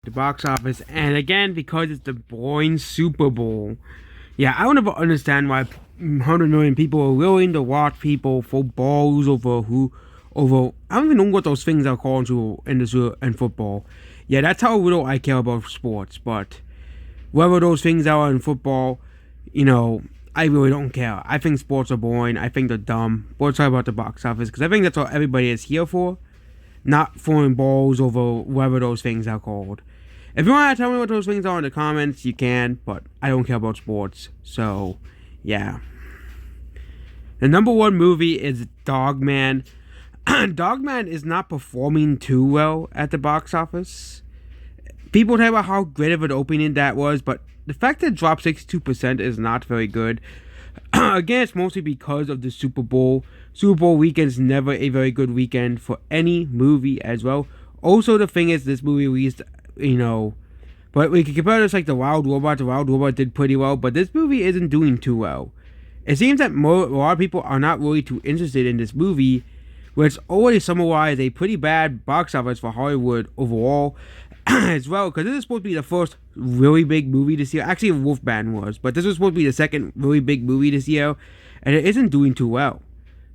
the box office, and again because it's the boring Super Bowl. Yeah, I don't ever understand why 100 million people are willing to watch people for balls over. I don't even know what those things are called in football. Yeah, that's how little I care about sports. But whatever those things are in football, you know, I really don't care. I think sports are boring. I think they're dumb. We'll talk about the box office because I think that's what everybody is here for, not throwing balls over whatever those things are called. If you want to tell me what those things are in the comments, you can, but I don't care about sports. So, yeah. The number one movie is Dogman. Dogman is not performing too well at the box office. People talk about how great of an opening that was, but the fact that it dropped 62% is not very good. Again, it's mostly because of the Super Bowl. Super Bowl weekend is never a very good weekend for any movie as well. Also, the thing is, this movie released, but we can compare this like The Wild Robot. The Wild Robot did pretty well, but this movie isn't doing too well. It seems that a lot of people are not really too interested in this movie, which already summarized a pretty bad box office for Hollywood overall as well, because this is supposed to be the first really big movie this year. Actually, Wolfman was, but this was supposed to be the second really big movie this year, and it isn't doing too well.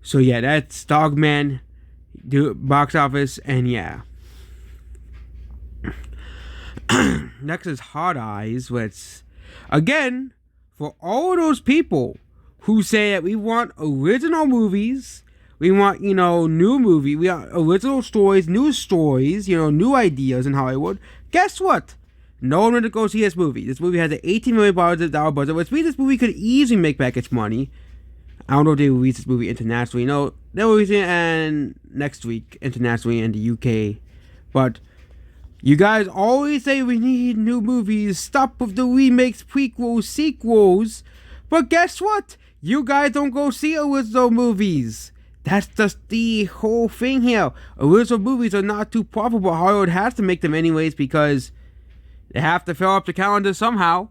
So yeah, that's Dogman, the box office, and yeah. Next is Hard Eyes, which, again, for all of those people who say that we want original movies, we want, new movie, we want original stories, new ideas in Hollywood, guess what? No one went to go see this movie. This movie has an $18 million budget, which means this movie could easily make back its money. I don't know if they will release this movie internationally. No, they'll release it next week internationally in the UK. But you guys always say we need new movies. Stop with the remakes, prequels, sequels. But guess what? You guys don't go see original movies. That's just the whole thing here. Original movies are not too profitable. Hollywood has to make them anyways because they have to fill up the calendar somehow.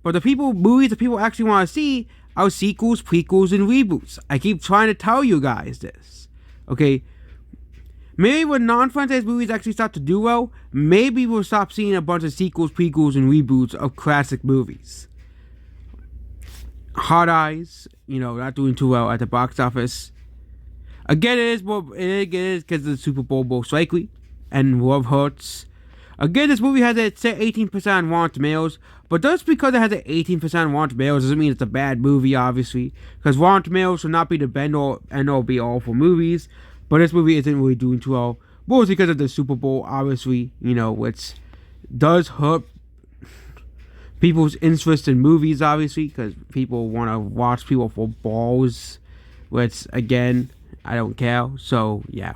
But movies that people actually want to see are sequels, prequels, and reboots. I keep trying to tell you guys this. Okay? Maybe when non-franchise movies actually start to do well, maybe we'll stop seeing a bunch of sequels, prequels, and reboots of classic movies. Hard Eyes, not doing too well at the box office. Again, it is because of the Super Bowl most likely, and Love Hurts. Again, this movie has a 18% on Rotten Tomatoes, but just because it has an 18% on Rotten Tomatoes doesn't mean it's a bad movie, obviously, because Rotten Tomatoes should not be the end-all be-all for movies, but this movie isn't really doing too well, mostly because of the Super Bowl, obviously, which does hurt people's interest in movies, obviously, because people want to watch people for balls, which, again, I don't care, so, yeah.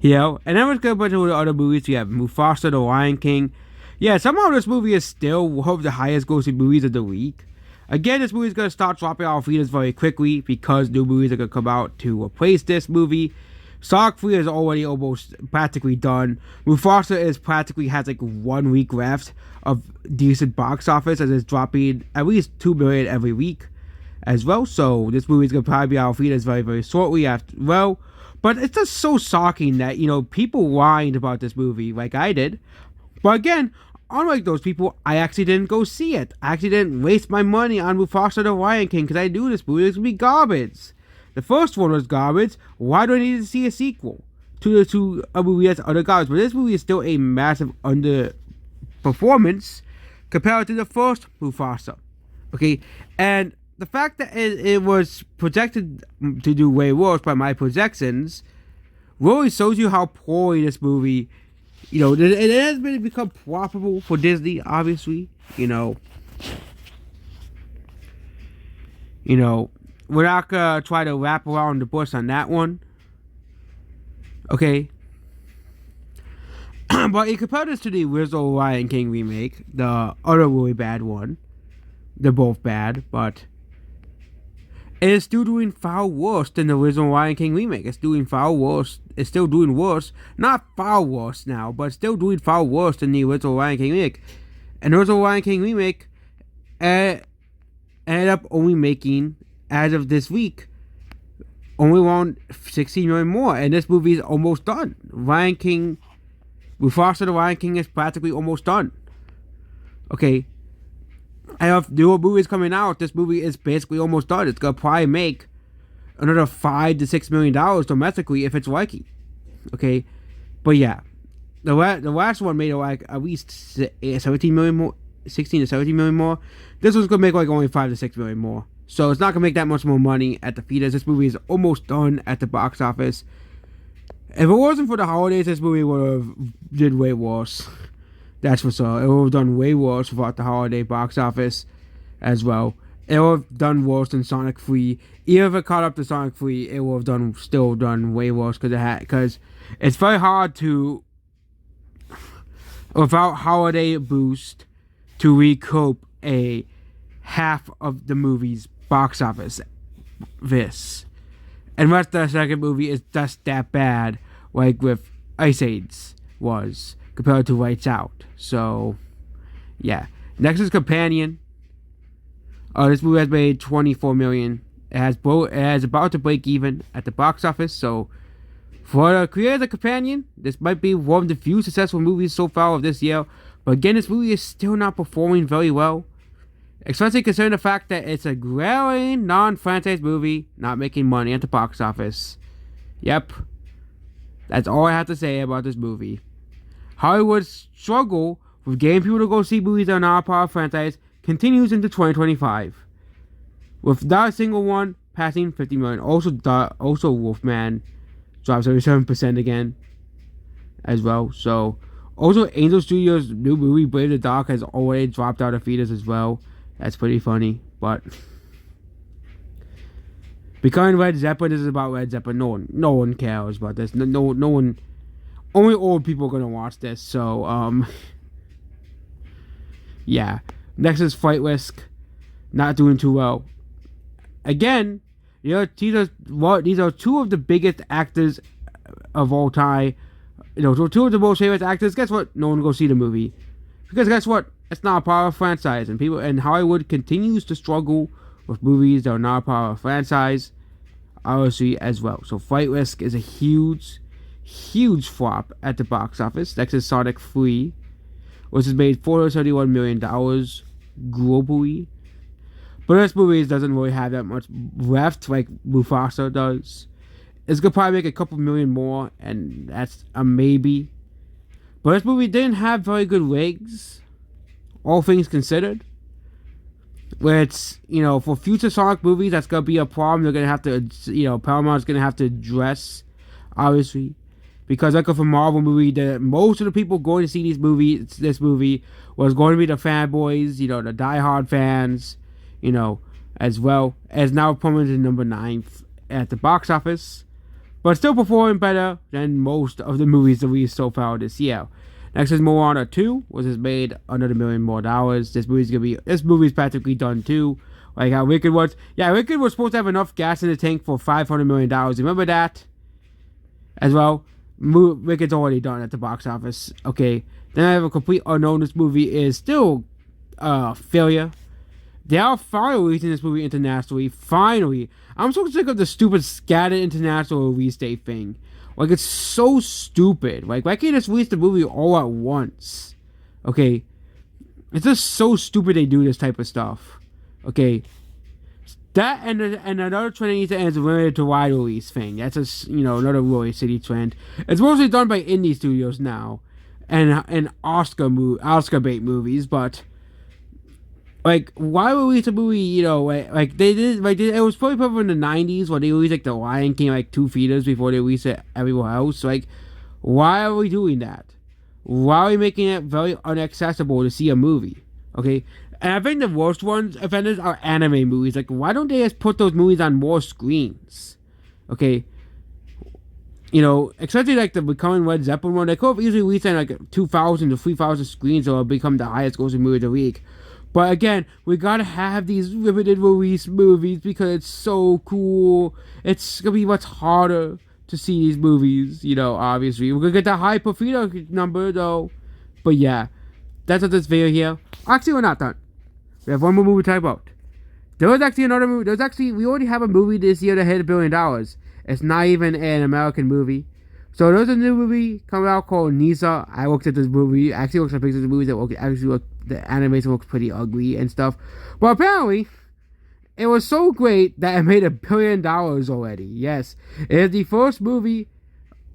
And then we're going to go to the other movies. We have Mufasa, The Lion King. Yeah, somehow this movie is still one of the highest grossing movies of the week. Again, this movie is going to start dropping off theaters very quickly because new movies are going to come out to replace this movie. Sonic 3 is already almost practically done. Mufasa has like 1 week left of decent box office, and it's dropping at least $2 million every week as well. So this movie is going to probably be out of theaters very, very shortly after. Well, but it's just so shocking that, people whined about this movie like I did. But again, unlike those people, I actually didn't go see it. I actually didn't waste my money on Mufasa the Lion King because I knew this movie was going to be garbage. The first one was garbage. Why do I need to see a sequel to a movie that's other garbage? But this movie is still a massive underperformance compared to the first Mufasa. Okay, and the fact that it was projected to do way worse by my projections really shows you how poorly this movie, it has become profitable for Disney, obviously, we're not gonna try to wrap around the bush on that one, okay? But you compare this to the original Lion King remake, the other really bad one. They're both bad, but it is still doing far worse than the original Lion King remake. It's doing far worse. It's still doing worse. Not far worse now, but still doing far worse than the original Lion King remake. And the original Lion King remake ended up only making, as of this week, only around 16 million more, and this movie is almost done. Lion King, Mufasa the Lion King is practically almost done. Okay, I have newer movies coming out. This movie is basically almost done. It's gonna probably make another $5 to $6 million domestically if it's lucky. Okay, but yeah, the last one made like at least 17 million more, 16 to 17 million more. This one's gonna make like only 5 to 6 million more. So it's not gonna make that much more money at the theaters. This movie is almost done at the box office. If it wasn't for the holidays, this movie would have did way worse. That's for sure. It would have done way worse without the holiday box office as well. It would have done worse than Sonic 3. Even if it caught up to Sonic 3, it would have still done way worse because it's very hard to, without holiday boost, to recoup a half of the movie's box office. Unless the second movie is just that bad, like with Ice Age was compared to Lights Out. So, yeah. Next is Companion. This movie has made $24 million. It has about to break even at the box office. So, for the creators of Companion, this might be one of the few successful movies so far of this year. But again, this movie is still not performing very well, especially considering the fact that it's a growing non-franchise movie, not making money at the box office. Yep. That's all I have to say about this movie. Hollywood's struggle with getting people to go see movies that are not a part of franchise continues into 2025, with not a single one passing 50 million. Also Wolfman drops 37% again as well. So, also Angel Studios' new movie Brave the Dark has already dropped out of theaters as well. That's pretty funny, but becoming Led Zeppelin, this is about Led Zeppelin. No one cares about this. No one. Only old people are gonna watch this. So yeah. Next is Flight Risk, not doing too well. Again, these are two of the biggest actors of all time. So two of the most famous actors. Guess what? No one will go see the movie because guess what? It's not a part of a franchise, and Hollywood continues to struggle with movies that are not a part of a franchise, obviously as well. So Flight Risk is a huge flop at the box office. Next is Sonic 3, which has made $431 million globally. But this movie doesn't really have that much left like Mufasa does. It's gonna probably make a couple million more, and that's a maybe. But this movie didn't have very good legs, all things considered. Where it's, for future Sonic movies, that's gonna be a problem. They're gonna have to, Paramount's gonna have to address, obviously. Because like a Marvel movie, most of the people going to see this movie was going to be the fanboys, the diehard fans, as well as now promoted number 9 at the box office, but still performing better than most of the movies that we so far this year. Next is Moana 2, which has made another $1 million more. This movie's practically done too. Like how Wicked was. Yeah, Wicked was supposed to have enough gas in the tank for $500 million. Remember that? As well. Wicked's already done at the box office. Okay. Then I have a complete unknown. This movie is still a failure. They are finally releasing this movie internationally. Finally. I'm so sick of the stupid scattered international release date thing. Like, it's so stupid. Like, why can't you just release the movie all at once? Okay. It's just so stupid they do this type of stuff. Okay. That and another trend that needs to end is limited to wide release thing. That's another really city trend. It's mostly done by indie studios now, and Oscar bait movies. But like, why release a movie? Like they did. Like it was probably popular in the '90s when they released like The Lion King like 2 theaters before they released it everywhere else. Like, why are we doing that? Why are we making it very inaccessible to see a movie? Okay. And I think the worst offenders are anime movies. Like, why don't they just put those movies on more screens? Okay. Especially like the Becoming Led Zeppelin one. They could have easily released on like 2,000 to 3,000 screens, or it'll become the highest grossing movie of the week. But again, we gotta have these limited release movies because it's so cool. It's gonna be much harder to see these movies, obviously. We're gonna get the high per theater number, though. But yeah, that's what this video here. Actually, we're not done. We have one more movie to talk about. There was actually another movie. We already have a movie this year that hit $1 billion. It's not even an American movie. So there's a new movie coming out called Nisa. I looked at this movie. I actually looked at pictures of the movie that actually look, the animation looks pretty ugly and stuff. But apparently, it was so great that it made $1 billion already. Yes, it is the first movie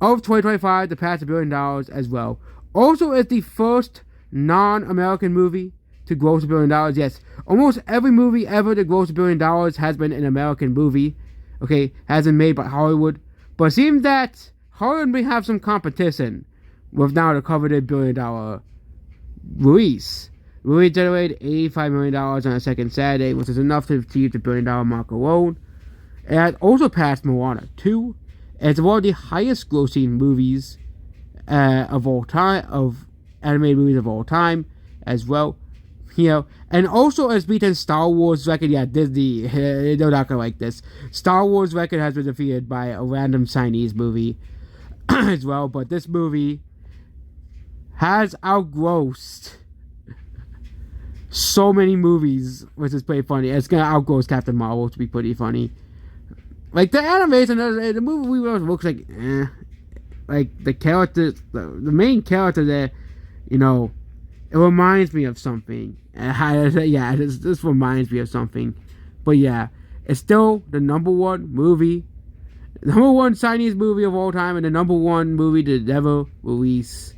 of 2025 to pass $1 billion as well. Also, it's the first non-American movie to gross $1 billion. Yes, almost every movie ever to gross $1 billion has been an American movie. Okay, has been made by Hollywood. But it seems that Hollywood may have some competition with now the coveted $1 billion release. The movie generated $85 million on a second Saturday, which is enough to achieve the $1 billion mark alone. It has also passed Moana 2. It's one of the highest grossing movies of all time, of animated movies of all time, as well. You know, and also has beaten Star Wars record. Yeah, Disney, they're not gonna like this. Star Wars record has been defeated by a random Chinese movie as well. But this movie has outgrossed so many movies, which is pretty funny. It's gonna outgross Captain Marvel to be pretty funny. Like the animation, the movie looks like, like the character, the main character there, you know, it reminds me of something. Yeah, this reminds me of something. But yeah, it's still the number one movie, number one Chinese movie of all time, and the number one movie to never release.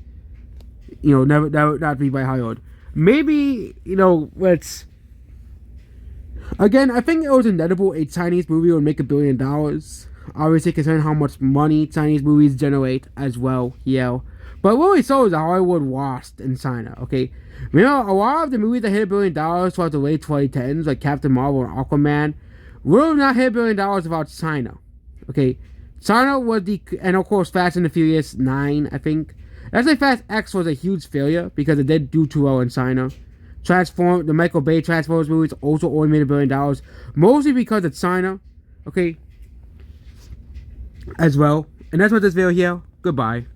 You know, never not be by Hollywood. Maybe, you know, let's. Again, I think it was inevitable a Chinese movie would make $1 billion. Obviously, considering how much money Chinese movies generate as well, yeah. But what we saw is that Hollywood lost in China, okay? You know, a lot of the movies that hit $1 billion throughout the late 2010s, like Captain Marvel and Aquaman, will not hit $1 billion without China, okay? China was and of course, Fast and the Furious 9, I think. Actually, Fast X was a huge failure because it did do too well in China. The Michael Bay Transformers movies also only made $1 billion, mostly because of China, okay? As well. And that's what this video here. Goodbye.